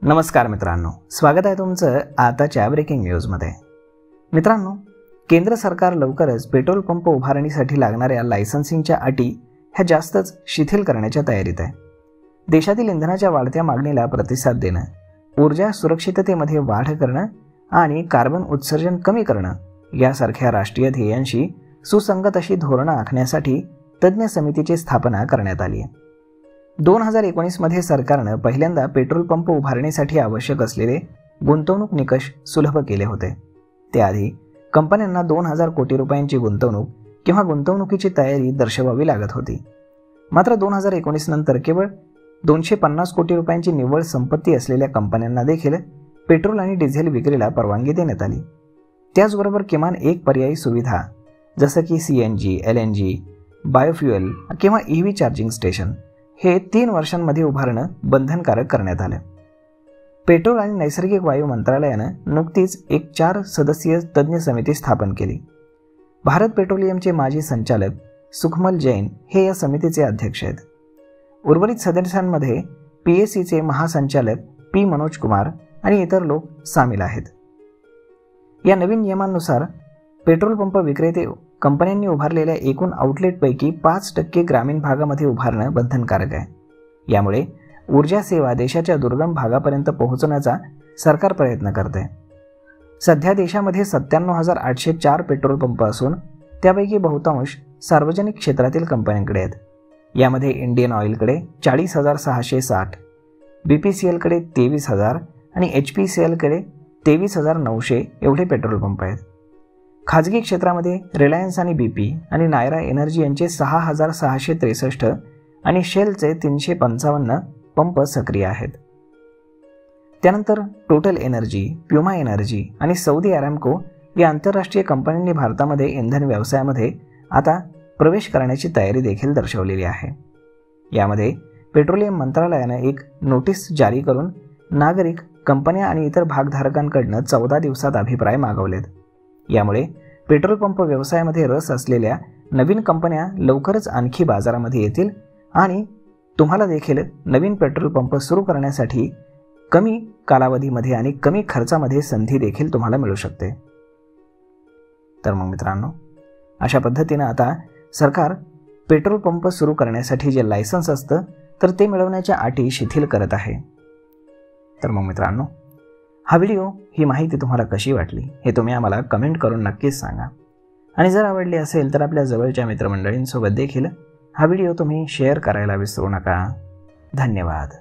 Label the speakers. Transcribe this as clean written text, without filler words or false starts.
Speaker 1: नमस्कार मित्रांनो, स्वागत आहे तुमचं आताच्या ब्रेकिंग न्यूजमध्ये। मित्रांनो, केंद्र सरकार लवकरच पेट्रोल पंप उभारणीसाठी लागणाऱ्या लायसन्सिंगच्या अटी ह्या जास्तच शिथिल करण्याच्या तयारीत आहे। देशातील इंधनाच्या वाढत्या मागणीला प्रतिसाद देणं, ऊर्जा सुरक्षिततेमध्ये वाढ करणं आणि कार्बन उत्सर्जन कमी करणं यासारख्या राष्ट्रीय ध्येयांशी सुसंगत अशी धोरणं आखण्यासाठी तज्ञ समितीची स्थापना करण्यात आली आहे। 2019 मध्ये सरकारनं पहिल्यांदा पेट्रोल पंप उभारणीसाठी आवश्यक असलेले गुंतवणूक निकष सुलभ केले होते। त्याआधी कंपन्यांना 2000 कोटी रुपयांची गुंतवणूक किंवा गुंतवणुकीची तयारी दर्शवावी लागत होती। मात्र 2019 नंतर केवळ 250 कोटी रुपयांची निव्वळ संपत्ती असलेल्या कंपन्यांना देखील पेट्रोल आणि डिझेल विक्रीला परवानगी देण्यात आली। त्याचबरोबर किमान एक पर्यायी सुविधा जसं की CNG, LNG, बायोफ्युएल किंवा EV चार्जिंग स्टेशन हे 3 वर्षांमध्ये उभारणं बंधनकारक करण्यात आलं। पेट्रोल आणि नैसर्गिक वायू मंत्रालयानं नुकतीच एक 4 सदस्यीय तज्ञ समिती स्थापन केली। भारत पेट्रोलियमचे माजी संचालक सुखमल जैन हे या समितीचे अध्यक्ष आहेत। उर्वरित सदस्यांमध्ये PACचे महासंचालक P मनोज कुमार आणि इतर लोक सामील आहेत। या नवीन नियमांनुसार पेट्रोल पंप विक्रेते कंपन्यांनी उभारलेल्या एकूण आउटलेटपैकी 5% ग्रामीण भागामध्ये उभारणं बंधनकारक आहे। यामुळे ऊर्जा सेवा देशाच्या दुर्गम भागापर्यंत पोहोचण्याचा सरकार प्रयत्न करते। सध्या देशामध्ये 97,804 पेट्रोल पंप असून त्यापैकी बहुतांश सार्वजनिक क्षेत्रातील कंपन्यांकडे आहेत। यामध्ये इंडियन ऑइलकडे 40,660, BPCLकडे 23,000 आणि HPCLकडे 23,900 एवढे पेट्रोल पंप आहेत। खाजगी क्षेत्रामध्ये रिलायन्स आणि BP आणि नायरा एनर्जी यांचे 6,663 आणि शेलचे 355 पंप सक्रिय आहेत। त्यानंतर टोटल एनर्जी, प्युमा एनर्जी आणि सौदी अरामको या आंतरराष्ट्रीय कंपन्यांनी भारतामध्ये इंधन व्यवसायामध्ये आता प्रवेश करण्याची तयारी देखील दर्शवलेली आहे। यामध्ये पेट्रोलियम मंत्रालयाने एक नोटीस जारी करून नागरिक, कंपन्या आणि इतर भागधारकांकडून 14 दिवसात अभिप्राय मागवलेत। यामुळे पेट्रोल पंप व्यवसायामध्ये रस असलेल्या नवीन कंपन्या लवकरच आणखी बाजारामध्ये येतील आणि तुम्हाला देखील नवीन पेट्रोल पंप सुरू करण्यासाठी कमी कालावधीमध्ये आणि कमी खर्चामध्ये संधी देखील तुम्हाला मिळू शकते। तर मग मित्रांनो, अशा पद्धतीने आता सरकार पेट्रोल पंप सुरू करण्यासाठी जे लायसन्स असतं तर ते मिळवण्याच्या अटी शिथिल करत आहे। तर मग मित्रांनो, हा व्हिडिओ, ही माहिती तुम्हाला कशी वाटली हे तुम्ही आम्हाला कमेंट करून नक्कीच सांगा। आणि जर आवडली असेल तर आपल्या जवळच्या मित्रमंडळींसोबत देखील हा व्हिडिओ तुम्ही शेअर करायला विसरू नका। धन्यवाद।